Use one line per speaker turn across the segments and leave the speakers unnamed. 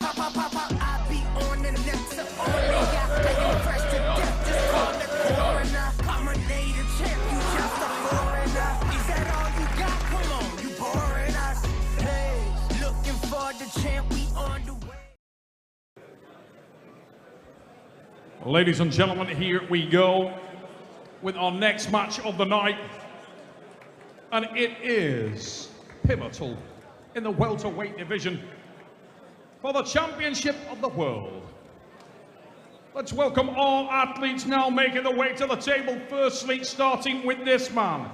I be on the next I am fresh to death, just call the coroner. I'm a native champ, you just a foreigner. Is that all you got? Come on, you boring us. Hey, looking for the champ, we on the way.
Ladies and gentlemen, here we go with our next match of the night. And it is pivotal in the welterweight division for the championship of the world. Let's welcome all athletes now making their way to the table. Firstly, starting with this man.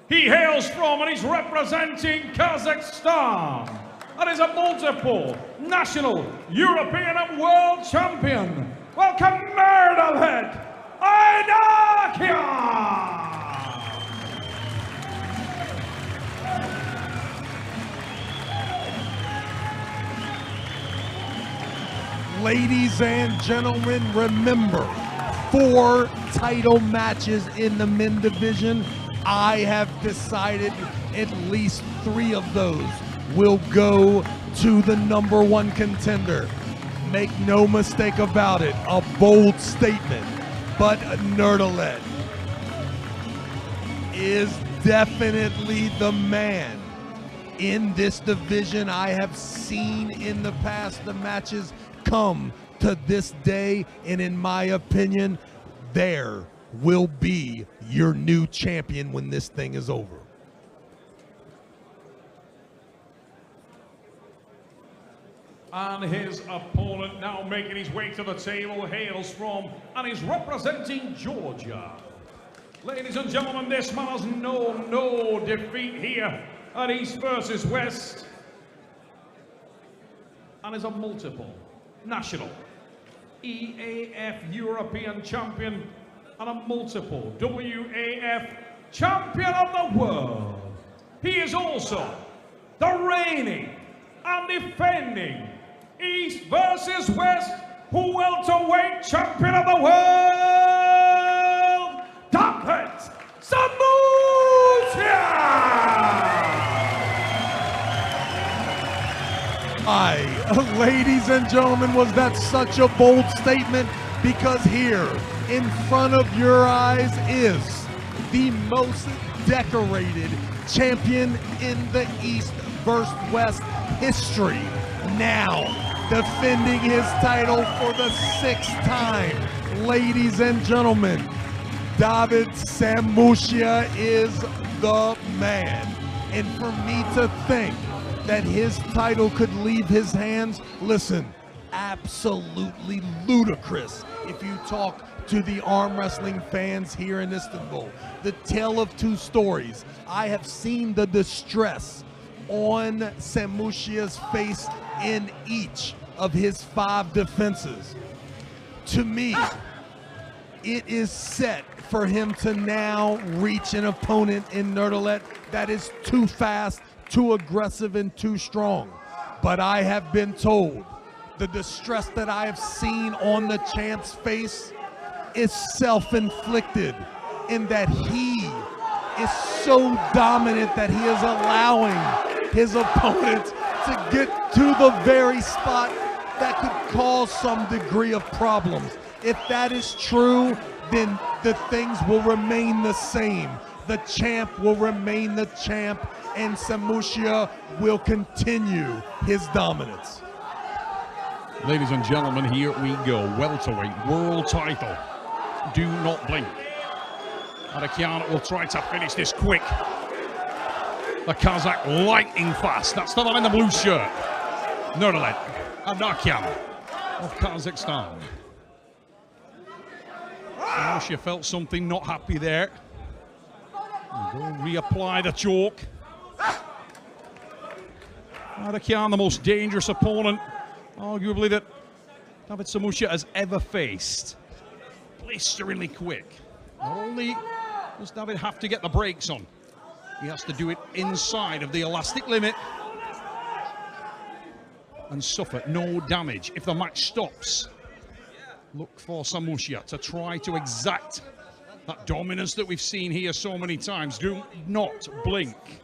He hails from and he's representing Kazakhstan and is a multiple national, European and world champion. Welcome, Nurdalet, Aidarkhan!
Ladies and gentlemen, remember, 4 title matches in the men division. I have decided at least 3 of those will go to the #1 contender. Make no mistake about it, a bold statement, but Nurdalet is definitely the man in this division. I have seen in the past the matches come to this day, and in my opinion, there will be your new champion when this thing is over.
And his opponent now making his way to the table hails from and is representing Georgia. Ladies and gentlemen, this man has known no defeat here at East versus West and is a multiple national EAF European champion and a multiple WAF champion of the world. He is also the reigning and defending East versus West welterweight champion of the world, Davit Samushia!
Ladies and gentlemen, was that such a bold statement? Because here in front of your eyes is the most decorated champion in the East versus West history. Now defending his title for the 6th time. Ladies and gentlemen, Davit Samushia is the man. And for me to think that his title could leave his hands, listen, absolutely ludicrous if you talk to the arm wrestling fans here in Istanbul. The tale of 2 stories. I have seen the distress on Samushia's face in each of his 5 defenses. To me, it is set for him to now reach an opponent in Nurdalet that is too fast, too aggressive, and too strong. But I have been told the distress that I have seen on the champ's face is self-inflicted, in that he is so dominant that he is allowing his opponent to get to the very spot that could cause some degree of problems. If that is true, then the things will remain the same. The champ will remain the champ, and Samushia will continue his dominance.
Ladies and gentlemen, here we go. Welterweight world title. Do not blink. Aidarkhan will try to finish this quick. The Kazakh lightning fast. That's the man in the blue shirt. Nurdalet, Aidarkhan of Kazakhstan. Samushia felt something not happy there. Go reapply the choke. Aidarkhan, the most dangerous opponent, arguably, that Davit Samushia has ever faced. Blisteringly quick. Not only does Davit have to get the brakes on, he has to do it inside of the elastic limit and suffer no damage. If the match stops, look for Samushia to try to exact that dominance that we've seen here so many times. Do not blink.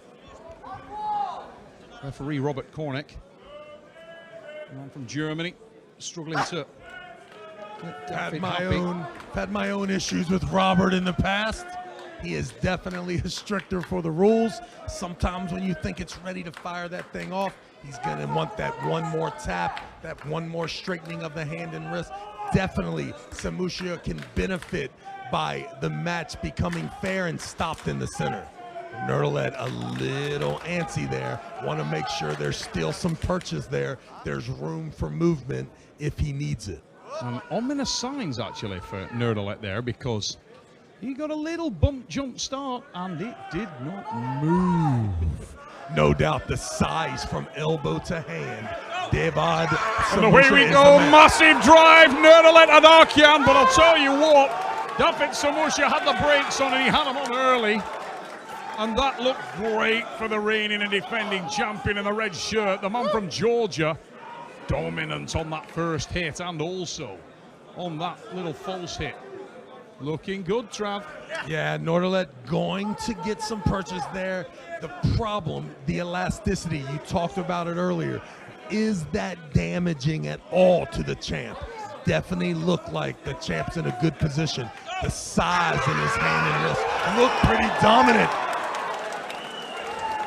Referee Robert Cornick One from Germany, struggling to
had my own issues with Robert in the past. He is definitely a stricter for the rules. Sometimes when you think it's ready to fire that thing off, he's gonna want that one more tap, that one more straightening of the hand and wrist. Definitely, Samushia can benefit by the match becoming fair and stopped in the center. Nurdalet a little antsy there. Want to make sure there's still some purchase there. There's room for movement if he needs it.
And ominous signs actually for Nurdalet there, because he got a little bump jump start and it did not move.
No doubt the size from elbow to hand. Devon.
And away we go, massive drive, Nurdalet Aidarkhan, but I'll tell you what, Davit Samushia had the brakes on and he had them on early. And that looked great for the reigning and defending champion in the red shirt, the man from Georgia. Dominant on that first hit and also on that little false hit. Looking good, Trav.
Yeah, Nurdalet going to get some purchase there. The problem, the elasticity, you talked about it earlier. Is that damaging at all to the champ? Definitely look like the champ's in a good position. The size in his hand and wrist look pretty dominant.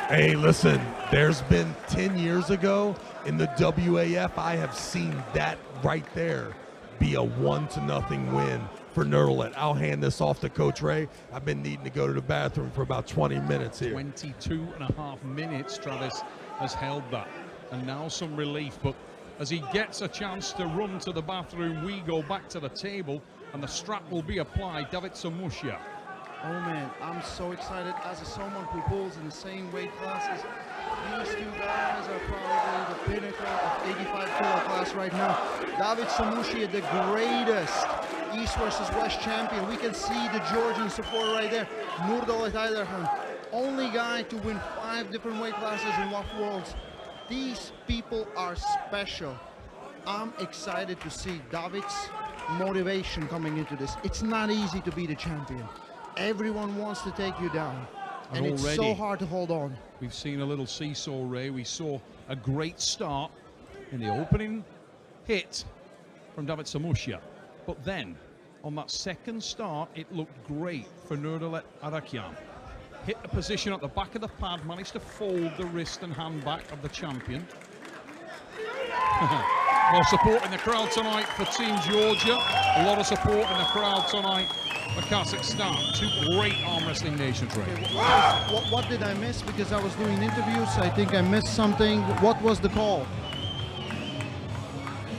Hey, listen, there's been 10 years ago in the WAF, I have seen that right there be a 1-0 win for Nurdalet. I'll hand this off to Coach Ray. I've been needing to go to the bathroom for about 20 minutes here.
22.5 minutes, Travis has held that. And now some relief, but as he gets a chance to run to the bathroom, we go back to the table and the strap will be applied. Davit Samushia.
Oh man, I'm so excited as someone who pulls in the same weight classes. These two guys are probably the pinnacle of 85 kilo class right now. Davit Samushia, the greatest East versus West champion. We can see the Georgian support right there. Nurdalet Aidarkhan, only guy to win 5 different weight classes in WAF Worlds. These people are special. I'm excited to see Davit's motivation coming into this. It's not easy to be the champion. Everyone wants to take you down, and it's so hard to hold on.
We've seen a little seesaw, Ray. We saw a great start in the opening hit from Davit Samushia, but then on that second start, it looked great for Nurdalet Aidarkhan. Hit the position at the back of the pad, managed to fold the wrist and hand back of the champion. More support in the crowd tonight for Team Georgia. A lot of support in the crowd tonight for Kazakhstan. 2 great arm wrestling nations, Ray.
Okay, what did I miss? Because I was doing interviews, I think I missed something. What was the call?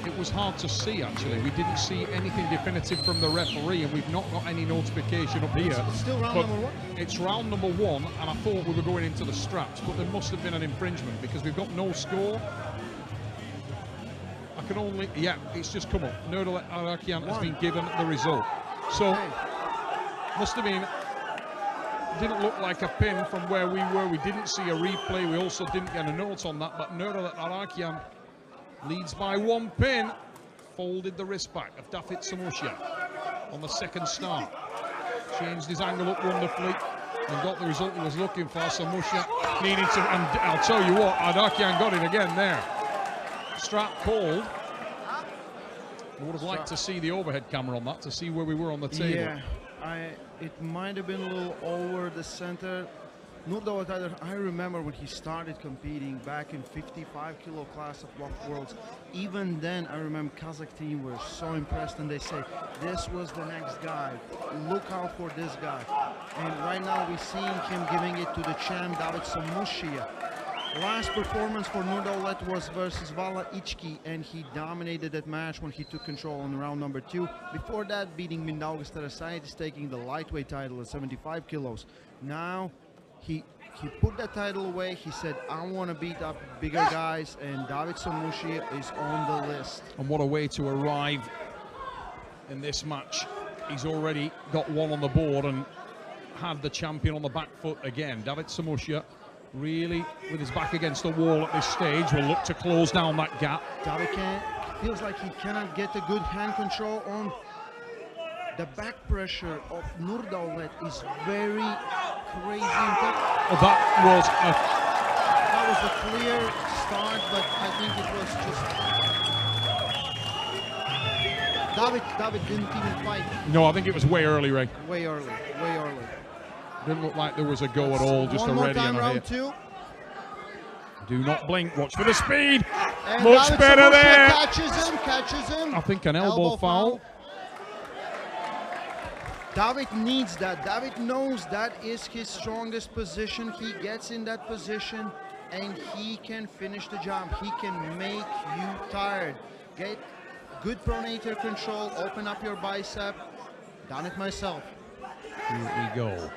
It was hard to see, actually. We didn't see anything definitive from the referee, and we've not got any notification up here.
It's still round number 1?
It's round number 1, and I thought we were going into the straps, but there must have been an infringement because we've got no score. I can only, yeah, it's just come up. Nurdalet Aidarkhan has been given the result. So, must have been, didn't look like a pin from where we were. We didn't see a replay. We also didn't get a note on that, but Nurdalet Aidarkhan leads by 1 pin. Folded the wrist back of Davit Samushia on the second start. Changed his angle up wonderfully and got the result he was looking for. Samushia needing to, and I'll tell you what, Aidarkhan got it again there. Strap called. I would have liked to see the overhead camera on that to see where we were on the table.
Yeah, it might have been a little over the center. Nurdalet Aidarkhan, I remember when he started competing back in 55 kilo class of WAF Worlds. Even then, I remember Kazakh team were so impressed and they say, this was the next guy. Look out for this guy. And right now we're seeing him giving it to the champ, Davit Samushia. Last performance for Nurdalet was versus Vala Ichki, and he dominated that match when he took control in round number 2. Before that, beating Mindaugas Tarasaitis, taking the lightweight title at 75 kilos. Now, he put that title away. He said, I want to beat up bigger guys, and Davit Samushia is on the list.
And what a way to arrive in this match. He's already got 1 on the board and had the champion on the back foot again. Davit Samushia, really with his back against the wall at this stage, will look to close down that gap.
Davit feels like he cannot get a good hand control on. The back pressure of Nurdalet is very crazy.
Oh, that was
a clear start, but I think it was just Davit didn't even fight.
No, I think it was way early, Ray.
Way early.
Didn't look like there was a go at all, just a
One more
ready
time,
and a
round
hit.
2.
Do not blink, watch for the speed.
And
Much
Davit
better
Samushia
there.
Catches him.
I think an elbow foul.
Davit needs that. Davit knows that is his strongest position. He gets in that position and he can finish the job. He can make you tired. Get good pronator control, open up your bicep. Done it myself.
Here we go.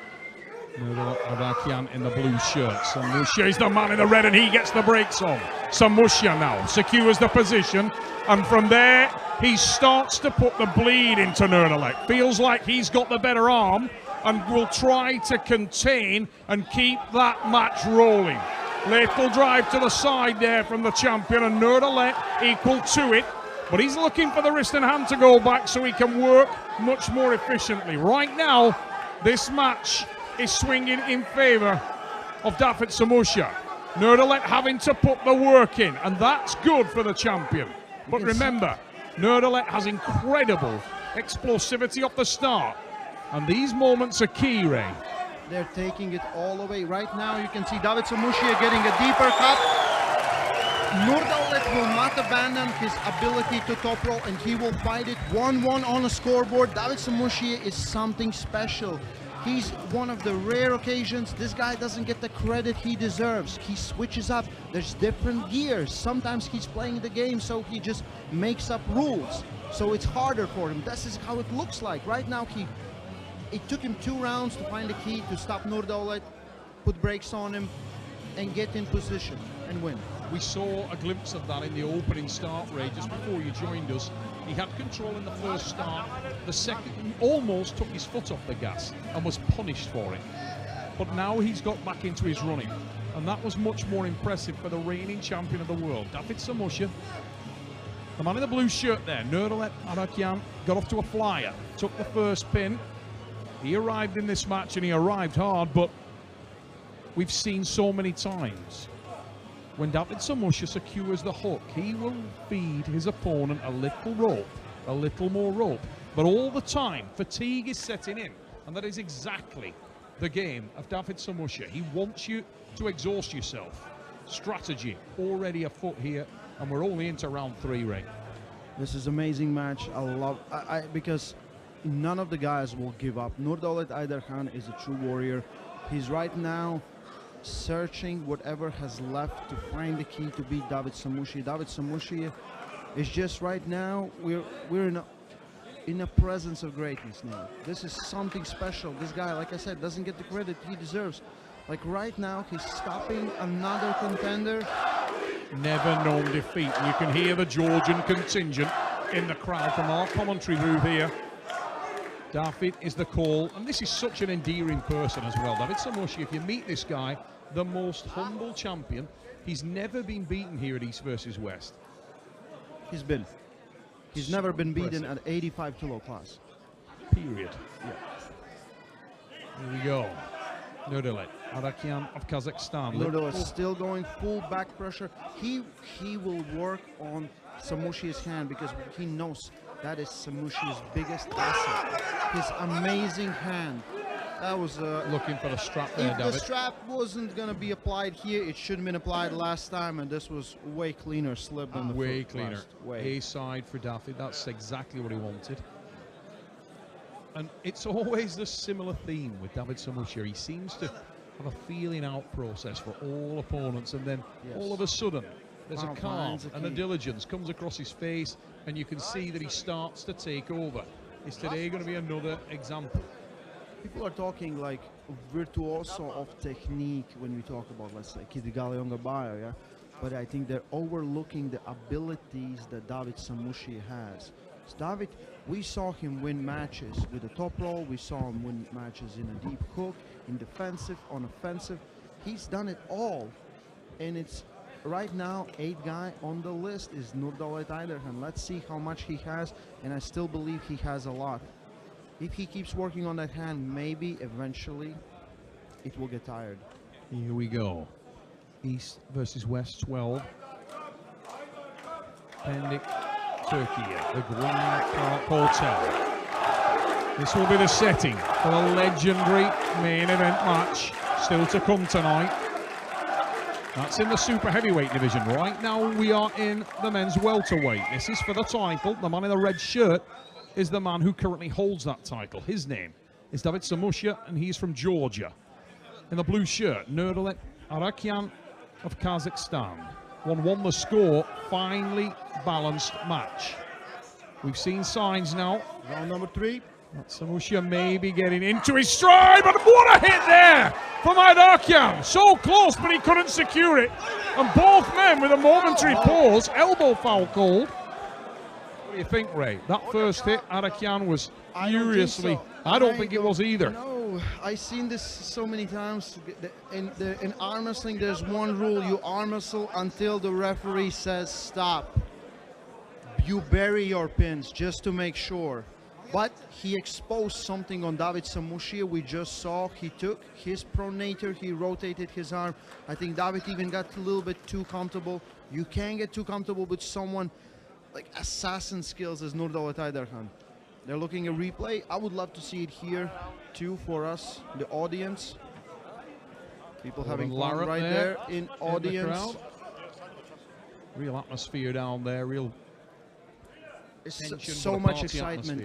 Aidarkhan in the blue shirt. Samushia is the man in the red and he gets the brakes on. Samushia now secures the position, and from there he starts to put the bleed into Nurdalet. Feels like he's got the better arm and will try to contain and keep that match rolling. Little drive to the side there from the champion, and Nurdalet equal to it, but he's looking for the wrist and hand to go back so he can work much more efficiently. Right now, this match is swinging in favor of Davit Samushia. Nurdalet having to put the work in, and that's good for the champion. But remember, Nurdalet has incredible explosivity off the start, and these moments are key, Ray.
They're taking it all away. Right now you can see Davit Samushia getting a deeper cut. Nurdalet will not abandon his ability to top roll, and he will fight it 1-1 on a scoreboard. Davit Samushia is something special. He's one of the rare occasions this guy doesn't get the credit he deserves. He switches up. There's different gears. Sometimes he's playing the game, so he just makes up rules. So it's harder for him. This is how it looks like. Right now, it took him 2 rounds to find the key to stop Nurdalet, put brakes on him, and get in position and win.
We saw a glimpse of that in the opening start, Ray, just before you joined us. He had control in the first start. The second, he almost took his foot off the gas and was punished for it. But now he's got back into his running, and that was much more impressive for the reigning champion of the world, Davit Samushia. The man in the blue shirt there, Nurdalet Aidarkhan, got off to a flyer, took the first pin. He arrived in this match, and he arrived hard, but we've seen so many times when Davit Samushia secures the hook, he will feed his opponent a little rope, a little more rope. But all the time, fatigue is setting in, and that is exactly the game of Davit Samushia. He wants you to exhaust yourself. Strategy already afoot here, and we're only into round 3, Ray.
This is an amazing match. I love because none of the guys will give up. Nurdalet Aidarkhan is a true warrior. He's right now searching whatever has left to find the key to beat Davit Samushia. Davit Samushia is just right now, we're in a presence of greatness now. This is something special. This guy, like I said, doesn't get the credit he deserves. Like right now, he's stopping another contender.
Never known defeat. You can hear the Georgian contingent in the crowd from our commentary booth here. Davit is the call, and this is such an endearing person as well. Davit Samushia, if you meet this guy, the most humble champion. He's never been beaten here at East versus West.
He's never been beaten at 85 kilo class.
Period. Yeah. Here we go. Nurdalet Aidarkhan of Kazakhstan.
Nurdalet is still going full back pressure. He will work on Samushia's hand because he knows that is Samushia's biggest asset. His amazing hand. That was
looking for the strap there,
if
Davit.
the strap wasn't going to be applied here, it should have been applied last time, and this was way cleaner slip than the
way
foot
cleaner.
last. Way.
A-side for Davit. That's exactly what he wanted. And it's always the similar theme with Davit Samushia. He seems to have a feeling out process for all opponents, and then all of a sudden there's a calm and a diligence comes across his face, and you can see that he starts to take over. Is today going to be another example?
People are talking like virtuoso of technique when we talk about, let's say, Kidigali-Ongabayo, yeah? But I think they're overlooking the abilities that Davit Samushia has. So Davit, we saw him win matches with a top roll, we saw him win matches in a deep hook, in defensive, on offensive. He's done it all, and it's right now 8th guy on the list is Nurdalet Aidarkhan. Let's see how much he has, and I still believe he has a lot. If he keeps working on that hand, maybe eventually it will get tired.
Here we go. East versus West 12. Pendik, Turkey, the Green Park Hotel. This will be the setting for the legendary main event match still to come tonight. That's in the super heavyweight division. Right now we are in the men's welterweight. This is for the title. The man in the red shirt is the man who currently holds that title. His name is Davit Samushia, and he's from Georgia. In the blue shirt, Nurdalet Aidarkhan of Kazakhstan. 1-1 the score, finely balanced match. We've seen signs now.
Round number 3.
Samushia may be getting into his stride, but what a hit there from Aidarkhan. So close, but he couldn't secure it. And both men with a momentary pause, elbow foul called. What do you think, Ray? That first hit, Aidarkhan was furiously. I don't think it was either.
No, I've seen this so many times. In arm wrestling, there's one rule: you arm wrestle until the referee says stop. You bury your pins just to make sure. But he exposed something on Davit Samushia. We just saw he took his pronator, he rotated his arm. I think Davit even got a little bit too comfortable. You can't get too comfortable with someone like assassin skills as Nurdalet Aidarkhan. They're looking at replay. I would love to see it here too for us, the audience. People having fun right there in audience.
Real atmosphere down there, real.
It's so much excitement.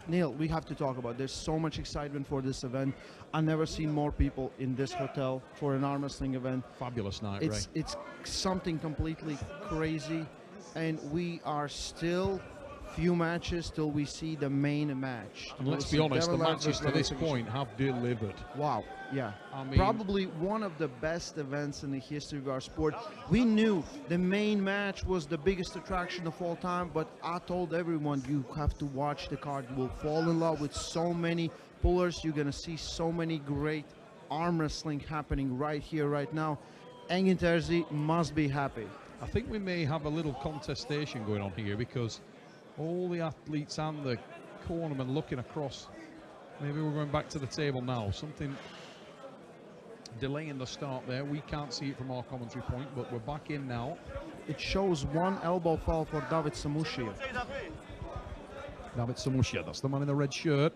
Neil, we have to talk about. There's so much excitement for this event. I've never seen more people in this hotel for an arm wrestling event.
Fabulous night, Ray.
It's something completely crazy, and we are still few matches till we see the main match.
And let's be honest, the matches to this point have delivered.
Wow, yeah.
I mean,
probably one of the best events in the history of our sport. We knew the main match was the biggest attraction of all time, but I told everyone, you have to watch the card. You will fall in love with so many pullers. You're going to see so many great arm wrestling happening right here, right now. Engin Terzi must be happy.
I think we may have a little contestation going on here because all the athletes and the cornermen looking across. Maybe we're going back to the table now. Something delaying the start there. We can't see it from our commentary point, but we're back in now.
It shows one elbow foul for Davit Samushia.
Davit Samushia, that's the man in the red shirt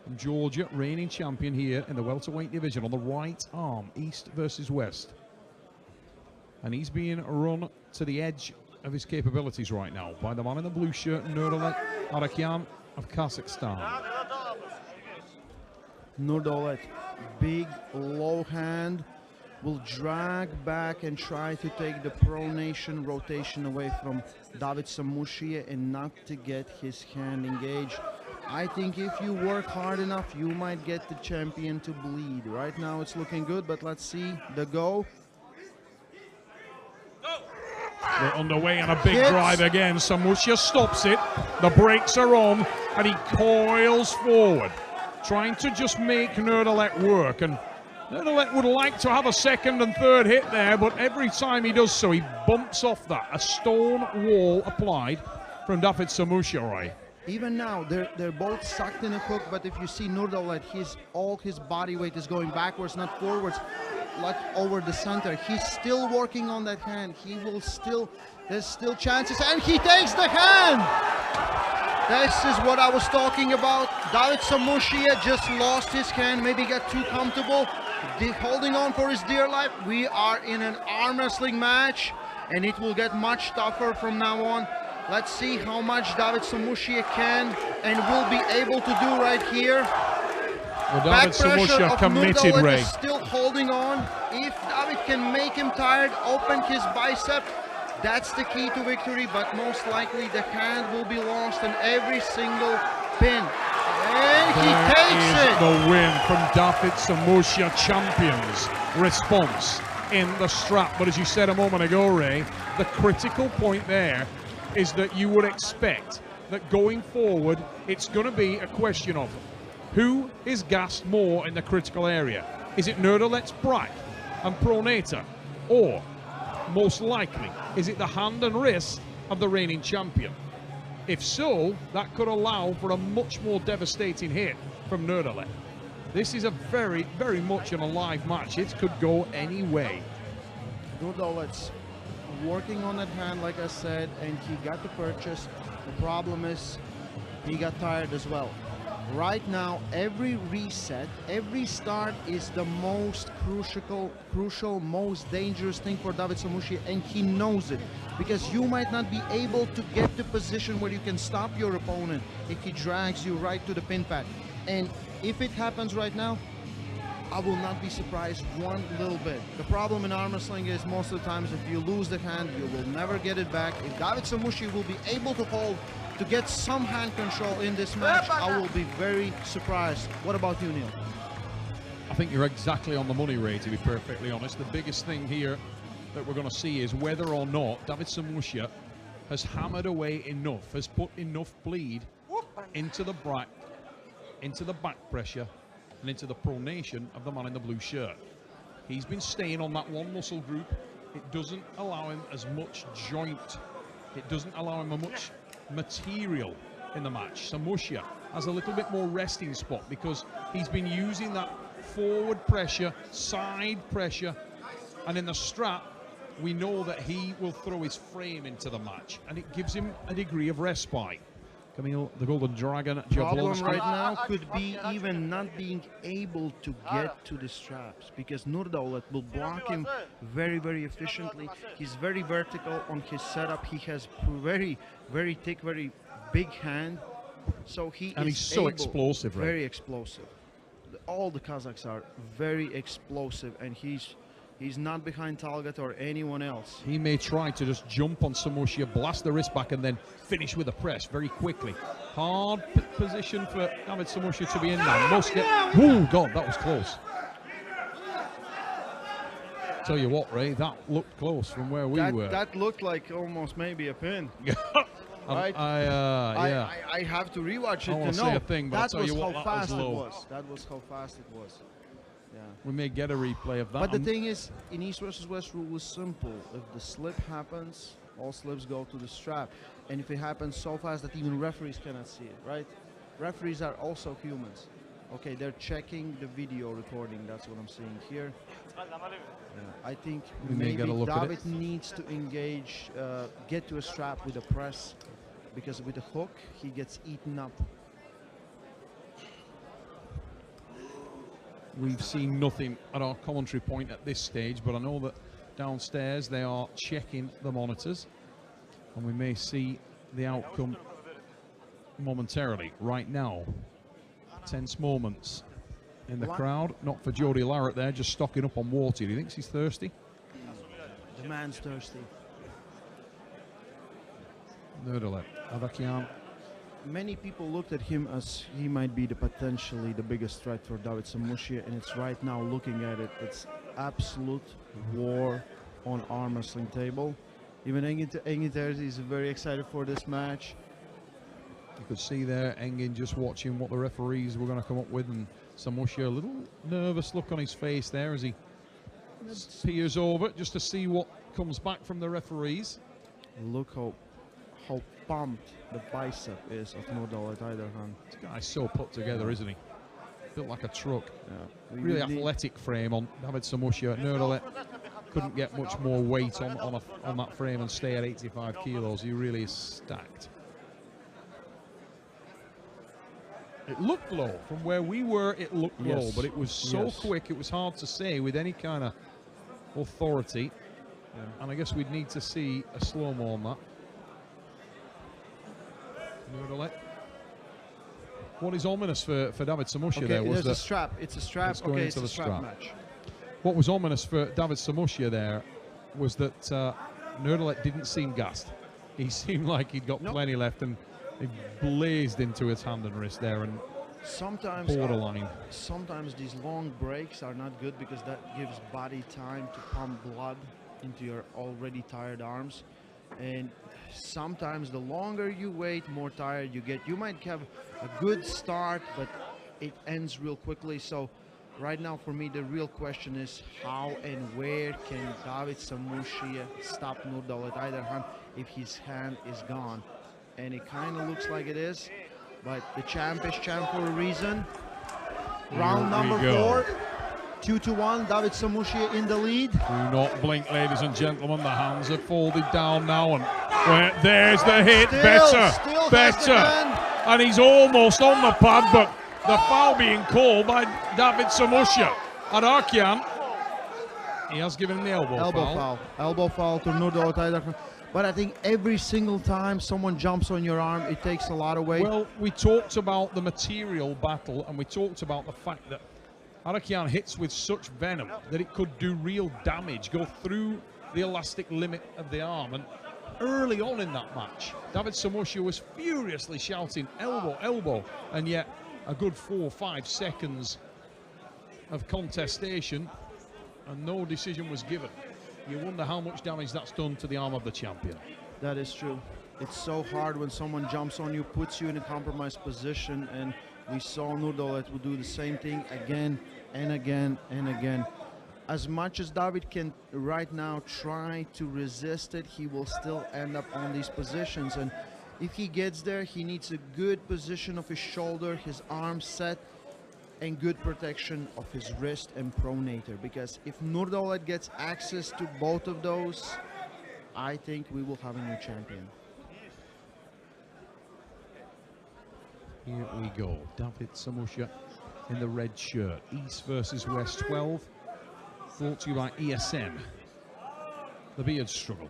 from Georgia, reigning champion here in the welterweight division on the right arm, East versus West. And he's being run to the edge of his capabilities right now by the man in the blue shirt, Nurdalet Aidarkhan of Kazakhstan.
Nurdalet, big low hand, will drag back and try to take the pronation rotation away from Davit Samushia and not to get his hand engaged. I think if you work hard enough, you might get the champion to bleed. Right now it's looking good, but let's see the go.
We're underway and a big drive again. Samushia stops it. The brakes are on and he coils forward, trying to just make Nurdalet work. And Nurdalet would like to have a second and third hit there, but every time he does so, he bumps off that. A stone wall applied from Davit Samushia, right?
Even now, they're both sucked in a hook, but if you see Nurdalet, all his body weight is going backwards, not forwards, like over the center. He's still working on that hand. He will still, there's still chances, and he takes the hand! This is what I was talking about. Davit Samushia just lost his hand, maybe got too comfortable, holding on for his dear life. We are in an arm wrestling match, and it will get much tougher from now on. Let's see how much Davit Samushia can and will be able to do right here.
Well, Davit Samushia committed, Ray.
Is still holding on. If Davit can make him tired, open his bicep, that's the key to victory, but most likely the hand will be lost in every single pin. And he takes it!
The win from Davit Samushia, champions response in the strap. But as you said a moment ago, Ray, the critical point there is that you would expect that going forward, it's going to be a question of who is gassed more in the critical area. Is it Nurdalet's brack and pronator? Or, most likely, is it the hand and wrist of the reigning champion? If so, that could allow for a much more devastating hit from Nurdalet. This is a very, very much an alive match. It could go any way.
Nurdalet's working on that hand, like I said, and he got the purchase. The problem is he got tired as well. Right now, every reset, every start is the most crucial, most dangerous thing for Davit Samushia, and he knows it. Because you might not be able to get the position where you can stop your opponent if he drags you right to the pin pad. And if it happens right now, I will not be surprised one little bit. The problem in arm wrestling is most of the times if you lose the hand, you will never get it back. If Davit Samushia will be able to hold, to get some hand control in this match, I will be very surprised. What about you, Neil?
I think you're exactly on the money, Ray, to be perfectly honest. The biggest thing here that we're going to see is whether or not Davit Samushia has hammered away enough, has put enough bleed into the back pressure and into the pronation of the man in the blue shirt. He's been staying on that one muscle group. It doesn't allow him as much joint. It doesn't allow him as much material in the match. Samushia has a little bit more resting spot because he's been using that forward pressure, side pressure, and in the strap, we know that he will throw his frame into the match, and it gives him a degree of respite. Camille, the Golden Dragon,
Problem right now could be even not being able to get to the straps, because Nurdalet will block him very, very efficiently. He's very vertical on his setup. He has very, very thick, very big hand. So he's
so explosive, right?
Very explosive. All the Kazakhs are very explosive, and he's not behind Talgat or anyone else.
He may try to just jump on Samushia, blast the wrist back, and then finish with a press very quickly. Hard position for Davit Samushia to be in now. Must get... Oh, God, that was close. Tell you what, Ray, that looked close from where we were.
That looked like almost maybe a pin.
Right?
I have to rewatch it to know.
Say a thing, but
that
I'll tell you what,
how
that
fast
was
it
low.
was. That was how fast it was. Yeah.
We may get a replay of that.
But the thing is, in East versus West rule was simple. If the slip happens, all slips go to the strap. And if it happens so fast that even referees cannot see it, right? Referees are also humans. Okay, they're checking the video recording. That's what I'm seeing here. I think maybe Davit needs to engage, get to a strap with a press, because with a hook, he gets eaten up.
We've seen nothing at our commentary point at this stage, but I know that downstairs they are checking the monitors, and we may see the outcome momentarily. Right now, tense moments in the crowd. Not for Jody Larratt there, just stocking up on water. Do you think he's thirsty?
The man's thirsty.
Nurdalet, Aidarkhan.
Many people looked at him as he might be potentially the biggest threat for Davit Samushia, and it's right now looking at it, it's absolute war on arm wrestling table. Even Engin Terzi is very excited for this match.
You could see there Engin just watching what the referees were going to come up with, and Samushia, a little nervous look on his face there as he peers over just to see what comes back from the referees.
Look how pumped the bicep is of Nurdalet Aidarkhan.
This guy's so put together, isn't he? Built like a truck.
Yeah.
Really athletic frame on Davit Samushia. Nurdalet couldn't get much more weight on that frame and stay at 85 kilos. He really is stacked. It looked low. From where we were, it looked low, but it was so quick, it was hard to say with any kind of authority. And I guess we'd need to see a slow-mo on that. Nurdalet. What is ominous for Davit Samushia there was
a strap. It's a strap. Okay, it's a strap match.
What was ominous for Davit Samushia there was that Nurdalet didn't seem gassed. He seemed like he'd got plenty left, and he blazed into his hand and wrist there, and borderline.
Sometimes these long breaks are not good because that gives body time to pump blood into your already tired arms. And sometimes the longer you wait, more tired you get. You might have a good start, but it ends real quickly. So right now for me the real question is how and where can Davit Samushia stop Nurdalet Aidarkhan if his hand is gone. And it kind of looks like it is, but the champ is champ for a reason. Round number 4. 2-1. Davit Samushia in the lead.
Do not blink, ladies and gentlemen. The hands are folded down now, and there's the hit.
Still
Better. And he's almost on the pad, but the foul being called by Davit Samushia. Aidarkhan, he has given him the elbow foul.
Elbow foul to Nurdalet Aidarkhan. But I think every single time someone jumps on your arm, it takes a lot away.
Well, we talked about the material battle, and we talked about the fact that Aidarkhan hits with such venom that it could do real damage, go through the elastic limit of the arm. And early on in that match, Davit Samushia was furiously shouting, elbow, elbow, and yet a good 4 or 5 seconds of contestation and no decision was given. You wonder how much damage that's done to the arm of the champion.
That is true. It's so hard when someone jumps on you, puts you in a compromised position, and we saw Nurdalet would do the same thing again and again and again. As much as Davit can right now try to resist it, he will still end up on these positions. And if he gets there, he needs a good position of his shoulder, his arm set, and good protection of his wrist and pronator. Because if Nurdalet gets access to both of those, I think we will have a new champion.
Here we go. Davit Samushia in the red shirt. East versus West 12. Brought to you by ESM. The Beard Struggle.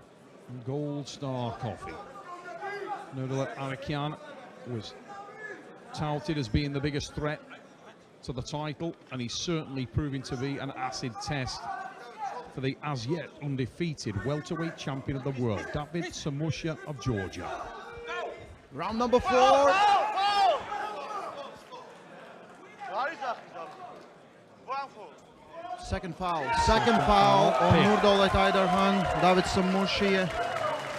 And Gold Star Coffee. Nurdalet Aidarkhan was touted as being the biggest threat to the title, and he's certainly proving to be an acid test for the as yet undefeated welterweight champion of the world, Davit Samushia of Georgia.
Round number 4. Second foul on Nurdalet Aidarkhan, Davit Samushia.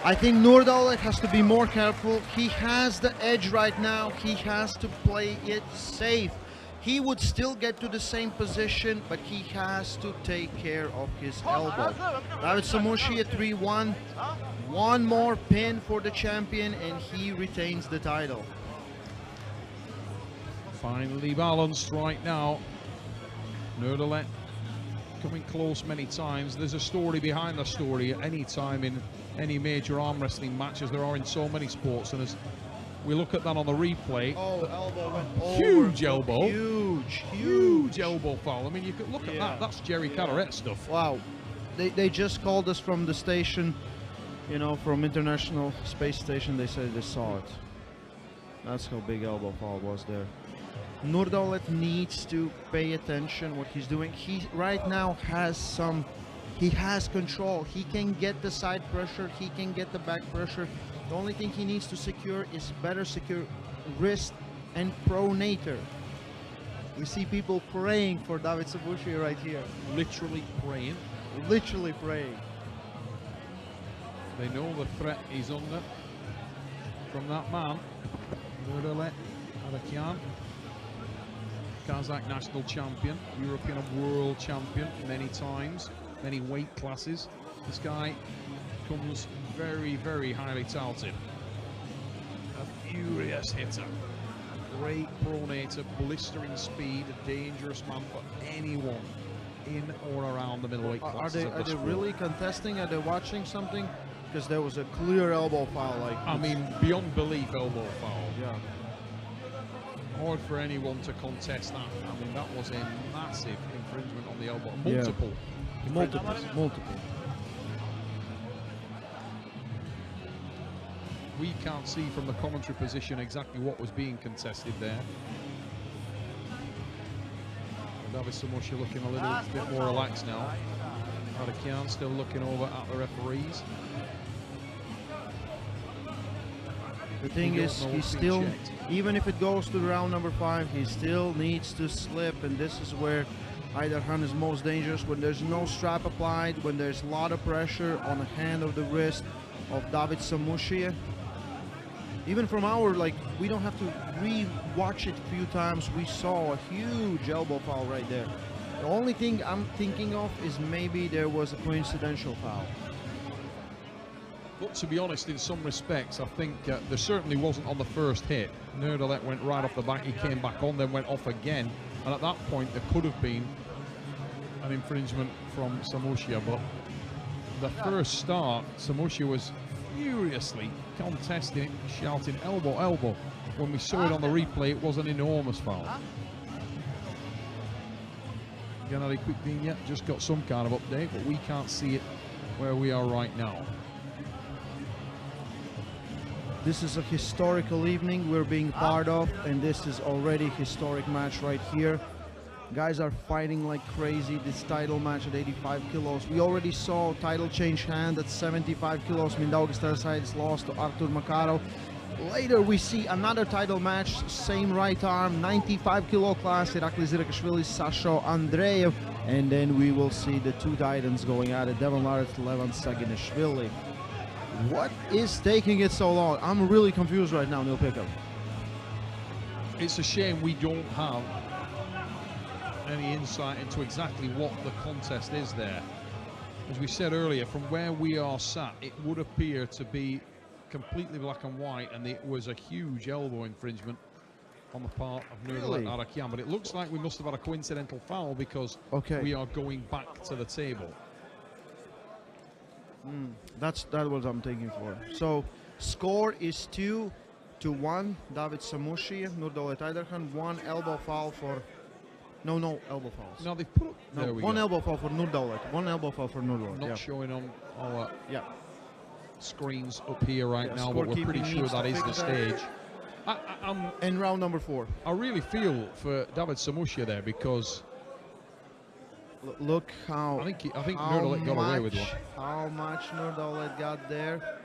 I think Nurdalet has to be more careful. He has the edge right now. He has to play it safe. He would still get to the same position, but he has to take care of his elbow. Davit Samushia 3-1. One more pin for the champion, and he retains the title.
Finally balanced right now. Nurdalet coming close many times. There's a story behind the story at any time in any major arm wrestling matches. There are in so many sports, and as we look at that on the replay,
Elbow went over.
Huge elbow.
Huge
elbow foul. I mean, you could look at that. That's Jerry Carteret stuff.
Wow. They just called us from the station, you know, from International Space Station. They said they saw it. That's how big elbow foul was there. Nurdalet needs to pay attention what he's doing. He right now has he has control. He can get the side pressure, he can get the back pressure. The only thing he needs to secure is better secure wrist and pronator. We see people praying for Davit Samushia right here.
Literally praying.
Literally praying.
They know the threat he's under from that man. Nurdalet Aidarkhan, Kazakh national champion, European and world champion many times, many weight classes. This guy comes very, very highly touted. A furious hitter. Great pronator, blistering speed, a dangerous man for anyone in or around the middleweight classes.
Are they really contesting? Are they watching something? Because there was a clear elbow foul.
I mean, beyond belief elbow foul.
Yeah.
Hard for anyone to contest that. I mean, that was a massive infringement on the elbow. Multiple. We can't see from the commentary position exactly what was being contested there. Davit Samushia looking a little bit more relaxed now. Aidarkhan still looking over at the referees.
The thing is, he still, even if it goes to round number 5, he still needs to slip, and this is where Aidarkhan is most dangerous, when there's no strap applied, when there's a lot of pressure on the hand of the wrist of Davit Samushia. Even from our, we don't have to re-watch it a few times. We saw a huge elbow foul right there. The only thing I'm thinking of is maybe there was a coincidental foul.
But to be honest, in some respects, I think there certainly wasn't on the first hit. Nurdalet went right off the back, he came back on, then went off again. And at that point, there could have been infringement from Samushia, but the first start, Samushia was furiously contesting it, shouting elbow, elbow. When we saw it on the replay, it was an enormous foul. Gennady quick vignette, just got some kind of update, but we can't see it where we are right now.
This is a historical evening we're being part of, and this is already a historic match right here. Guys are fighting like crazy. This title match at 85 kilos. We already saw title change hand at 75 kilos. Mindaugas Terasaitis lost to Artur Makarov. Later we see another title match, same right arm, 95 kilo class, Irakli Zirakashvili, Sasho Andreev. And then we will see the two titans going at it, Devon Laret, Levan Saginishvili. What is taking it so long? I'm really confused right now, Neil Pickup.
It's a shame we don't have any insight into exactly what the contest is there. As we said earlier, from where we are sat, it would appear to be completely black and white, and it was a huge elbow infringement on the part of Nurdalet Aidarkhan. But it looks like we must have had a coincidental foul because we are going back to the table.
That's what I'm thinking for. So score is 2-1. Davit Samushia, Nurdalet Aidarkhan. One elbow foul for. No elbow fouls.
Now they've put up.
No,
there we
one
go.
elbow foul for Nurdalet. One elbow foul for Nurdalet.
Not showing on our screens up here right now, but we're pretty sure that is the stage.
In round number 4.
I really feel for Davit Samushia there because
look how
I think Nurdalet got away with one.
How much Nurdalet got there?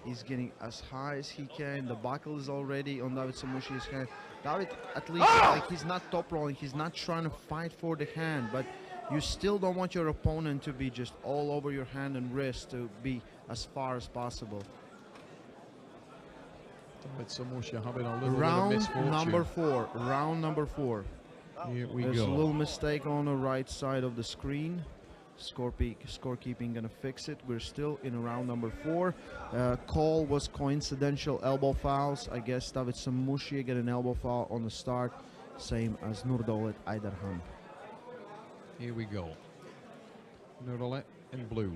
He's getting as high as he can. The buckle is already on Davit Samushia's hand. Davit, at least, like, he's not top rolling. He's not trying to fight for the hand, but you still don't want your opponent to be just all over your hand and wrist, to be as far as possible.
Davit Samushia having a little
Round
bit of misfortune.
number 4. Round number 4.
Here we
There's
go.
a little mistake on the right side of the screen. Scorekeeping gonna fix it. We're still in round number 4. Call was coincidental elbow fouls. I guess Davit Samushia get an elbow foul on the start, same as Nurdalet Aidarkhan.
Here we go. Nurdalet in blue.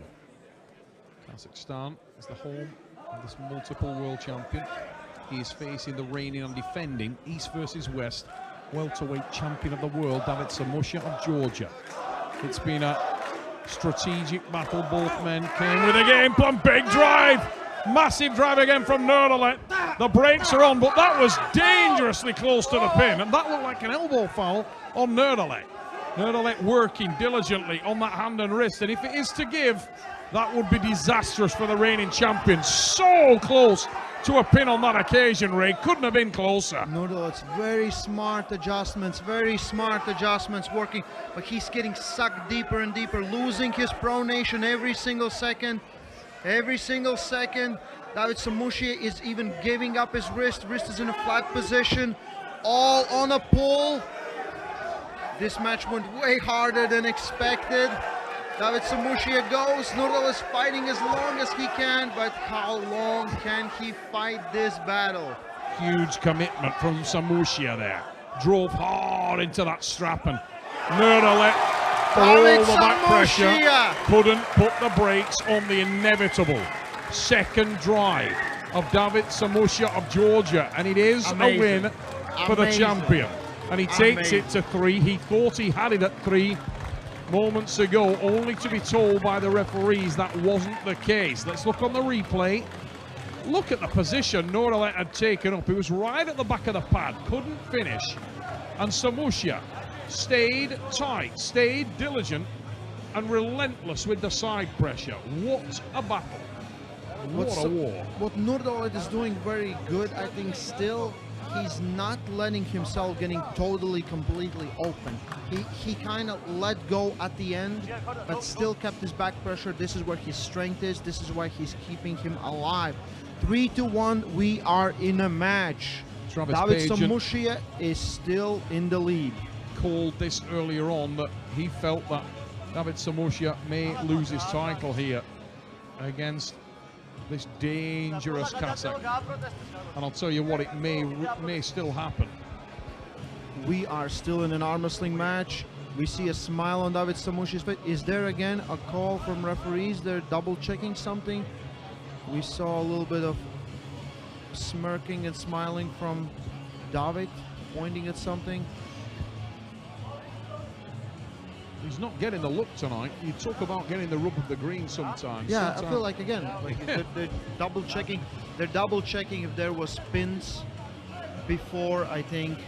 Kazakhstan is the home of this multiple world champion. He is facing the reigning and defending East versus West welterweight champion of the world, Davit Samushia of Georgia. It's been a strategic battle. Both men came with a game plan. Big drive. Massive drive again from Nurdalet. The brakes are on, but that was dangerously close to the pin, and that looked like an elbow foul on Nurdalet. Nurdalet working diligently on that hand and wrist, and if it is to give, that would be disastrous for the reigning champion. So close to a pin on that occasion, Ray. Couldn't have been closer.
Nurdalet's very smart adjustments working, but he's getting sucked deeper and deeper, losing his pronation every single second. Davit Samushia is even giving up his wrist. Wrist is in a flat position, all on a pull. This match went way harder than expected. Davit Samushia goes. Nurdalet's fighting as long as he can, but how long can he fight this battle?
Huge commitment from Samushia there. Drove hard into that strap, and Nurdalet, for all the back pressure, couldn't put the brakes on the inevitable second drive of Davit Samushia of Georgia, and it is a win for the champion. And he takes it to 3. He thought he had it at 3 moments ago, only to be told by the referees that wasn't the case. Let's look on the replay. Look at the position Nurdalet had taken up. He was right at the back of the pad, couldn't finish. And Samushia stayed tight, stayed diligent, and relentless with the side pressure. What a battle. What a war.
What Nurdalet is doing very good, I think, still, he's not letting himself getting totally, completely open. He kind of let go at the end, but still kept his back pressure. This is where his strength is. This is why he's keeping him alive. 3-1, we are in a match. Davit Samushia is still in the lead.
Called this earlier on that he felt that Davit Samushia may lose his title here against this dangerous Kazakh. And I'll tell you what, it may still happen.
We are still in an arm wrestling match. We see a smile on Davit Samushia's face. Is there again a call from referees? They're double checking something. We saw a little bit of smirking and smiling from Davit, pointing at something.
He's not getting the look tonight. You talk about getting the rub of the green sometimes.
Yeah,
Sometimes-
I feel like again, like they're double checking. They're double checking if there was pins before. I think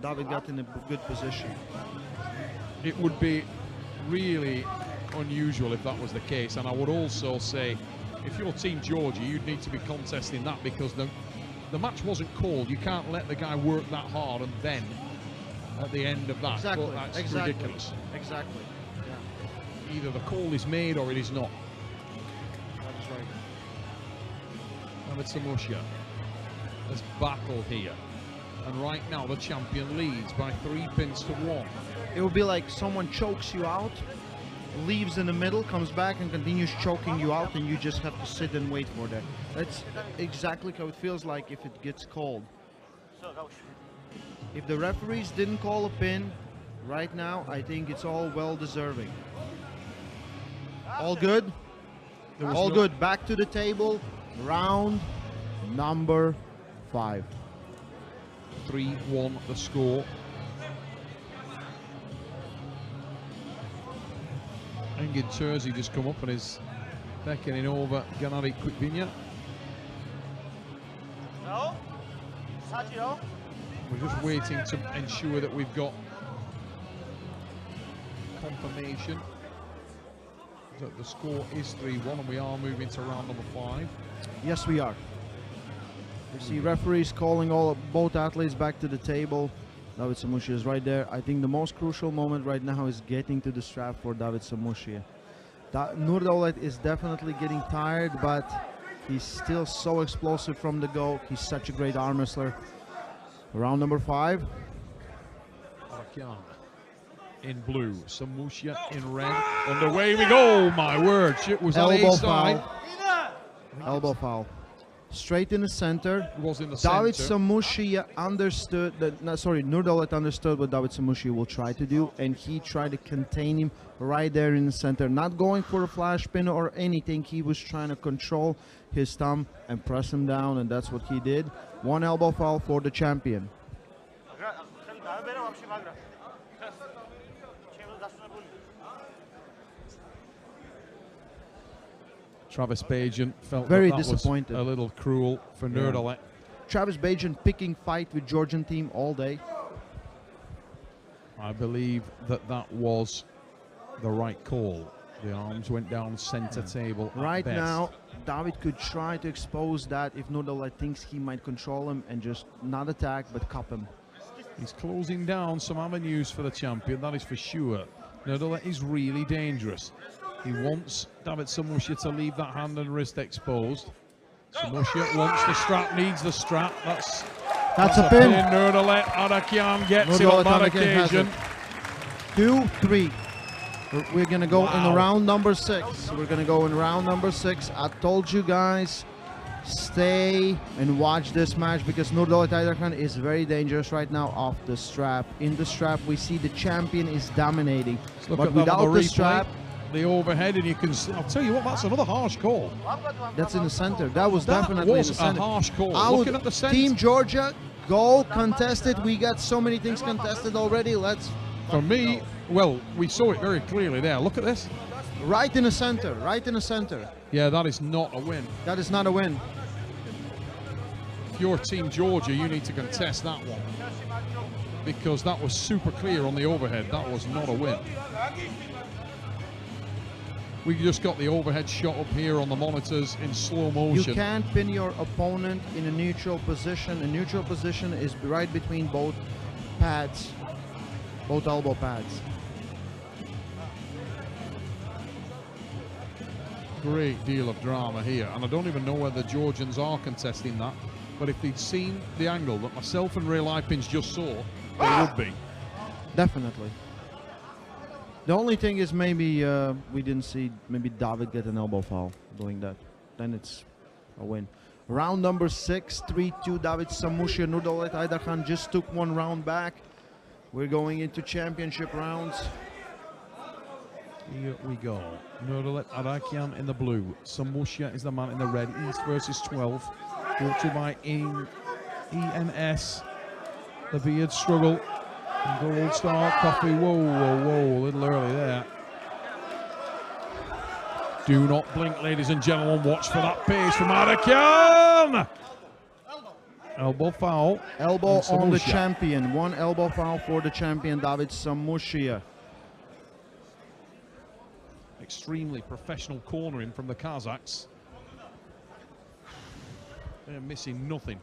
Davit got in a good position.
It would be really unusual if that was the case, and I would also say if you're Team Georgia, you'd need to be contesting that, because the match wasn't called. You can't let the guy work that hard and then at the end of that,
Exactly.
but that's
Exactly.
ridiculous.
Exactly. Yeah,
Either the call is made or it is not.
that's right.
Davit Samushia has battled here, and right now the champion leads by 3 pins to 1.
It would be like someone chokes you out, leaves in the middle, comes back and continues choking you out, and you just have to sit and wait for that. That's exactly how it feels like if it gets called. If the referees didn't call a pin right now, I think it's all well deserving. All good? All good. Back to the table. Round number 5.
3-1 the score. Engin Terzi just come up and is beckoning over Gennady Quickvinya. We're just waiting to ensure that we've got confirmation that the score is 3-1, and we are moving to round number 5.
Yes, we are. We see referees calling both athletes back to the table. Davit Samushia is right there. I think the most crucial moment right now is getting to the strap for Davit Samushia. Nurdalet is definitely getting tired, but he's still so explosive from the go. He's such a great arm wrestler. Round number 5.
Aidarkhan in blue, Samushia in red. Underway we go. My word, it was on
Elbow
a side.
foul. Elbow foul. Straight in the center.
It was in the
Davit
center.
Samushia understood that. No, sorry, Nurdalet understood what Davit Samushia will try to do, and he tried to contain him right there in the center. Not going for a flash pin or anything. He was trying to control his thumb and press him down, and that's what he did. 1 elbow foul for the champion.
Travis Bajan felt
Very
that
disappointed.
was a little cruel for Nurdalet.
Travis Bajan picking fight with Georgian team all day.
I believe that that was the right call. The arms went down center table. at
Right
best.
now, Davit could try to expose that if Nurdalet thinks he might control him and just not attack but cup him.
He's closing down some avenues for the champion, that is for sure. Nurdalet is really dangerous. He wants Davit Samushia to leave that hand and wrist exposed. Samushia wants the strap, needs the strap. That's
a pin.
Nurdalet, Aidarkhan gets it
Nurdalet
on that
again has
occasion.
it. 2, 3. We're gonna go in round number 6. We're gonna go in round number 6. I told you guys, stay and watch this match because Nurdalet Aidarkhan is very dangerous right now off the strap. In the strap, we see the champion is dominating,
Look
but
at that
without
on
the
replay,
strap,
the overhead, and you can see, I'll tell you what, that's another harsh call.
that's in the center. That was
That
definitely
was
in the
a
center.
harsh call.
I
Looking
would-
at the center.
Team Georgia, go contested. We got so many things contested already. Let's
For me, well, we saw it very clearly there. Look at this.
right in the center. Right in the center.
Yeah, that is not a win.
That is not a win.
If you're Team Georgia, you need to contest that one, because that was super clear on the overhead. That was not a win. We just got the overhead shot up here on the monitors in slow
You
motion.
can't pin your opponent in a neutral position. A neutral position is right between both pads, both elbow pads.
Great deal of drama here, and I don't even know whether the Georgians are contesting that, but if they'd seen the angle that myself and Ray Lipins just saw, they would be.
Definitely. The only thing is maybe we didn't see maybe Davit get an elbow foul doing that. Then it's a win. Round number 6, 3-2. Davit Samushia, Nurdalet Aidarkhan just took 1 round back. We're going into championship rounds.
Here we go. Nurdalet, Aidarkhan in the blue. Samushia is the man in the red. East versus 12. Brought to you by ENS. The beard struggle. And Gold Star Coffee. Whoa, whoa, whoa. A little early there. Do not blink, ladies and gentlemen. Watch for that pace from Aidarkhan. Elbow foul.
Elbow on the champion. One elbow foul for the champion, Davit Samushia.
Extremely professional cornering from the Kazakhs. They're missing nothing.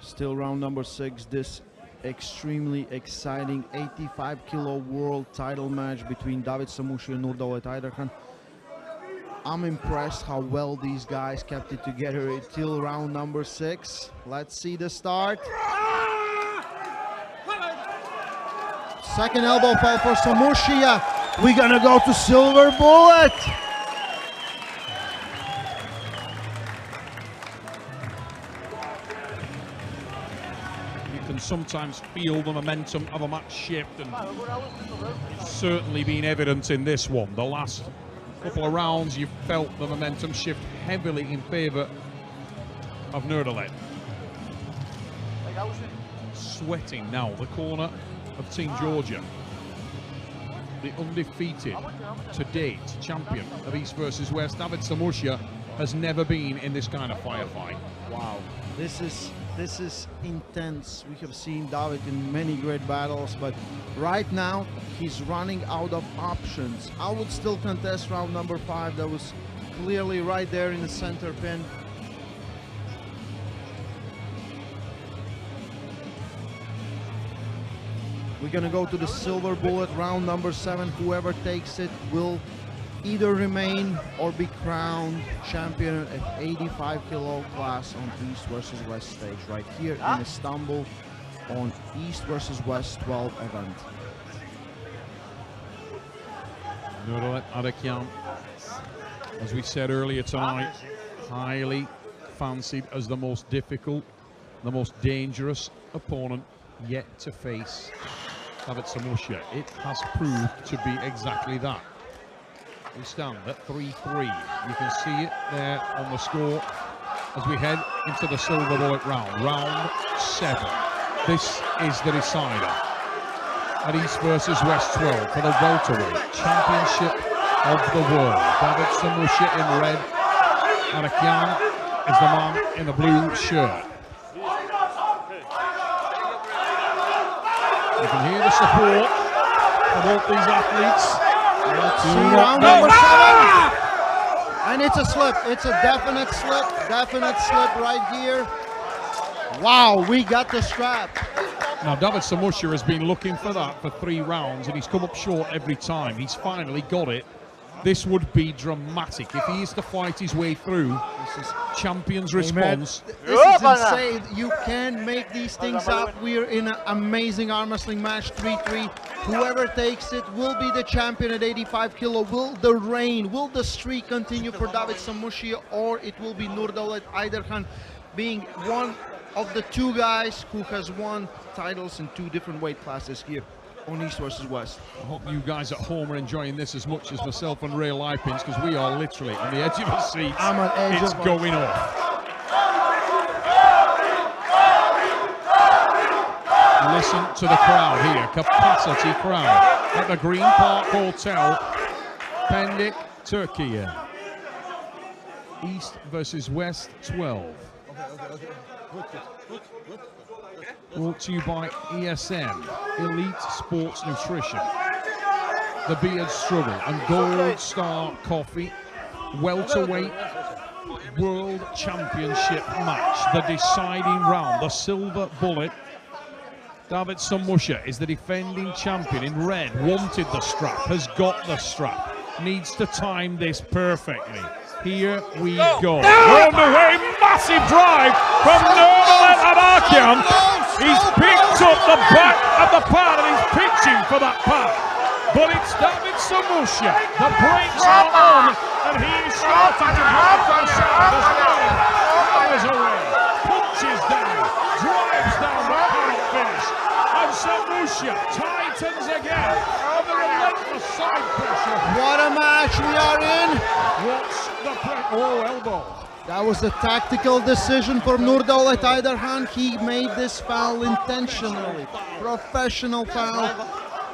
Still round number 6. This extremely exciting 85-kilo world title match between Davit Samushia and Nurdalet Aidarkhan. I'm impressed how well these guys kept it together until round number 6. Let's see the start. Second elbow foul for Samushia. We're gonna go to Silver Bullet.
You can sometimes feel the momentum of a match shift, and it's certainly been evident in this one. The last couple of rounds, you felt the momentum shift heavily in favor of Nurdalet. Sweating now, the corner of Team Georgia. The undefeated, to date, champion of East versus West, Davit Samushia, has never been in this kind of firefight.
Wow, this is intense. We have seen Davit in many great battles, but right now he's running out of options. I would still contest round number 5. That was clearly right there in the center pin. We're gonna go to the Silver Bullet, round number 7. Whoever takes it will either remain or be crowned champion at 85-kilo class on East versus West stage, right here in Istanbul on East versus West 12 event.
Nurdalet Aidarkhan, as we said earlier tonight, highly fancied as the most difficult, the most dangerous opponent yet to face Davit Samushia. It has proved to be exactly that. We stand at 3-3. You can see it there on the score as we head into the Silver Bullet round. Round 7. This is the decider at East versus West 12 for the Welterweight Championship of the World. Davit Samushia in red. Aidarkhan is the man in the blue shirt. You can hear the support from both these athletes.
Let's see round number 7. And it's a slip. It's a definite slip right here. Wow, we got the strap.
Now, Davit Samushia has been looking for that for 3 rounds, and he's come up short every time. He's finally got it. This would be dramatic if he is to fight his way through. This is champion's response.
This is insane. You can make these things up. We're in an amazing arm wrestling match, 3-3. Whoever takes it will be the champion at 85 kilo. Will the reign, will the streak continue for Davit Samushia, or it will be Nurdalet Aidarkhan being one of the 2 guys who has won titles in 2 different weight classes here on East versus West.
I hope you guys at home are enjoying this as much as myself and Ray Lipins, because we are literally on the edge of our seats.
I'm on edge.
It's going off. Listen to the crowd here, capacity crowd at the Green Park Hotel, Pendik, Turkey. East versus West 12. Brought to you by ESN, Elite Sports Nutrition, the Beard Struggle and Gold Star Coffee, Welterweight World Championship match, the deciding round, the Silver Bullet. Davit Samushia is the defending champion in red, wanted the strap, has got the strap, needs to time this perfectly. Here we go. We're on the way, massive drive from Nurdalet Aidarkhan. He's picked up the back of the pad and he's pitching for that pad. But it's Davit Samushia. The brakes are on and he is starting to go for the side as well. powers away, punches down, drives down but cannot finish. And Samushia tightens again on the relentless side pressure.
What a match we are in!
What's the elbow?
That was a tactical decision for Nurdalet Aidarkhan. He made this foul intentionally. Professional foul.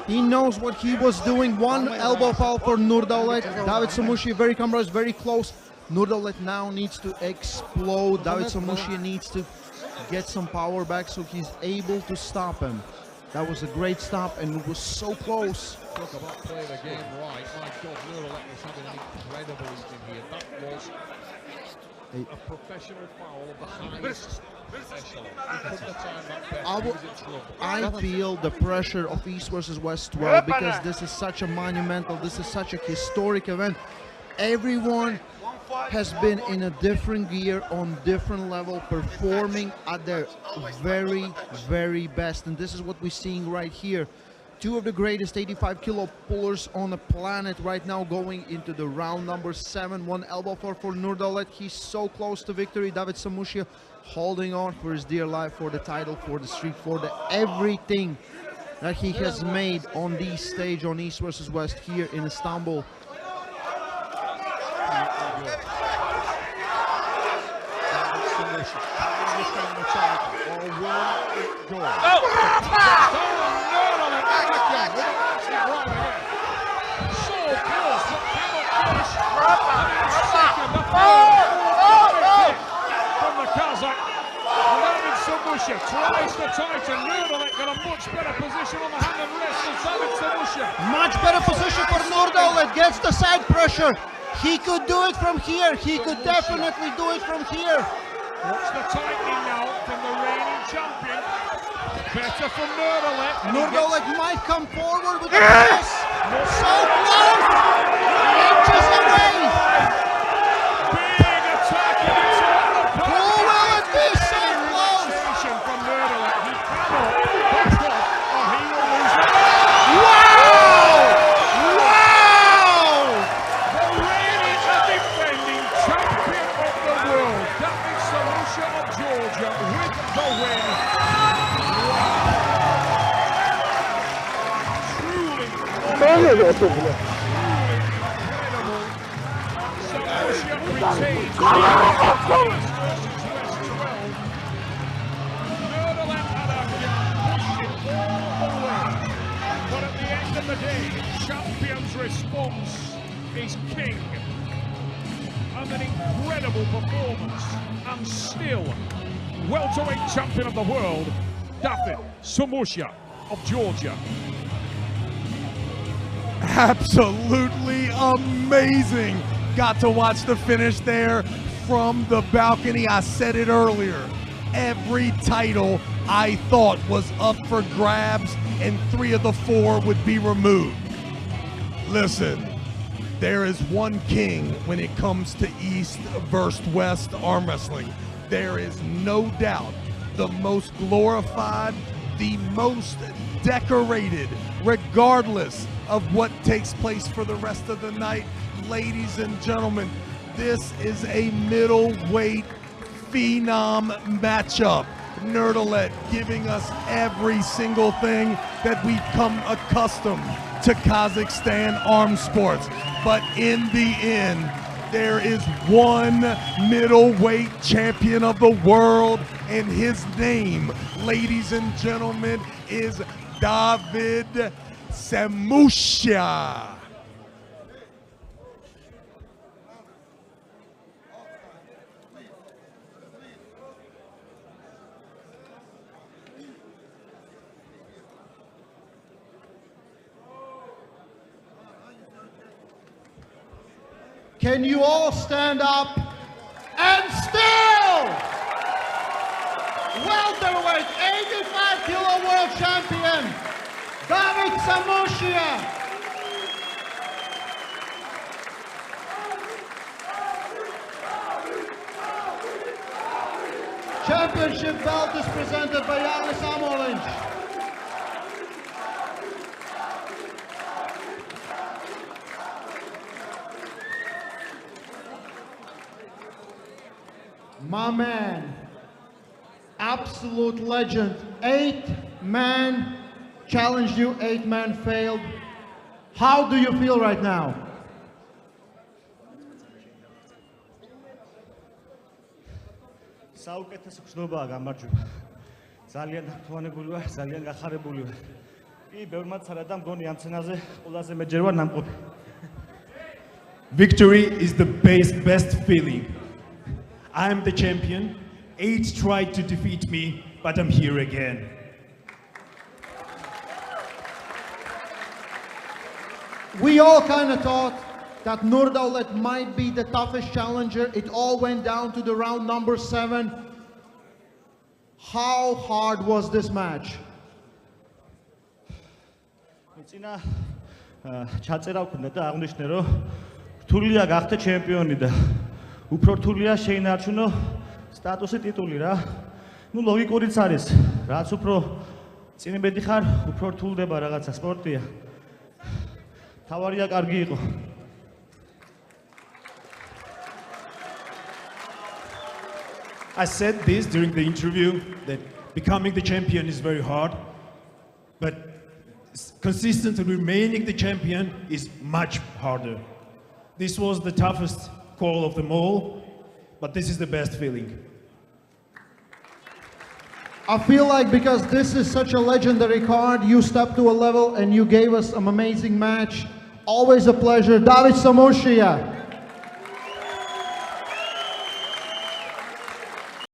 He knows what he was doing. One elbow foul for Nurdalet. Davit Samushia very compromised, very close. Nurdalet now needs to explode. Davit Samushia needs to get some power back so he's able to stop him. That was a great stop and it was so close.
Talk about playing the game right. My God, Nurdalet was having an incredible evening here. That was a professional foul of the highest echelon. He couldn't have timed that better. He was in trouble.
I feel the pressure of East versus West 12 because this is such a monumental, this is such a historic event. Everyone has been in a different gear on different level, performing at their very, very best. And this is what we're seeing right here. Two of the greatest 85 kilo pullers on the planet right now going into the round number 7. One elbow for Nurdalet. He's so close to victory. Davit Samushia holding on for his dear life, for the title, for the streak, for the everything that he has made on this stage on East versus West here in Istanbul.
Samushia tries to tighten. Nurdalet got a much better position on the hand and wrist than Davit Samushia.
Much better position for Nurdalet. Gets the side pressure. He could do it from here. He could definitely do it from here.
What's the tightening now from the reigning champion? Better from Nurdalet.
Nurdalet might come forward with the press. So close. Inches away.
Big attack inside the post.
Who will it be? So close.
From Nurdalet. He cannot back off or he will lose it.
Wow! Wow!
The reigning and defending champion of the world, Davit Samushia of Georgia, with the win. Truly incredible. Samushia retains the West versus West 12. Nurdalet pushed it all the way. But at the end of the day, champion's response is king. And an incredible performance. And still, welterweight champion of the world, Davit Samushia of Georgia.
Absolutely amazing. Got to watch the finish there from the balcony. I said it earlier. Every title I thought was up for grabs and 3 of the 4 would be removed. Listen, there is one king when it comes to East versus West arm wrestling. There is no doubt the most glorified, the most decorated, regardless of what takes place for the rest of the night. Ladies and gentlemen, this is a middleweight phenom matchup. Nurdalet giving us every single thing that we've come accustomed to Kazakhstan armed sports. But in the end, there is one middleweight champion of the world, and his name, ladies and gentlemen, is Davit Samushia.
Can you all stand up? And still, welterweight 85 kilo world champion, Davit Samushia. Championship belt is presented by Yannis Amolinch.
My man, absolute legend. 8-man challenged you, 8-man failed. How do you feel right now?
საუკეთესო გზნობაა გამარჯვება. ძალიან დათვალებული ვარ, ძალიან გახარებული ვარ. კი, ბევრმაც არა და მგონი ამ სცენაზე ყველაზე მეჯერ ვარ ნამყოფი.
Victory is the best feeling. I am the champion. 8 tried to defeat me, but I'm here again.
We all kind of thought that Nurdalet might be the toughest challenger. It all went down to the round number 7. How hard was this match?
წინა ჩაწერა ვქონდა და აღნიშნე რომ რთულია გახდე ჩემპიონი და უფრო რთულია შეინარჩუნო სტატუსი ტიტული რა. ნუ ლოგიკურიც არის. რაც უფრო წინებედი ხარ, უფრო რთულდება რაღაცა სპორტია. თავარია კარგი იყო.
I said this during the interview that becoming the champion is very hard, but consistently remaining the champion is much harder. This was the toughest call of them all, but this is the best feeling.
I feel like because this is such a legendary card, you stepped to a level and you gave us an amazing match. Always a pleasure. Davit Samushia.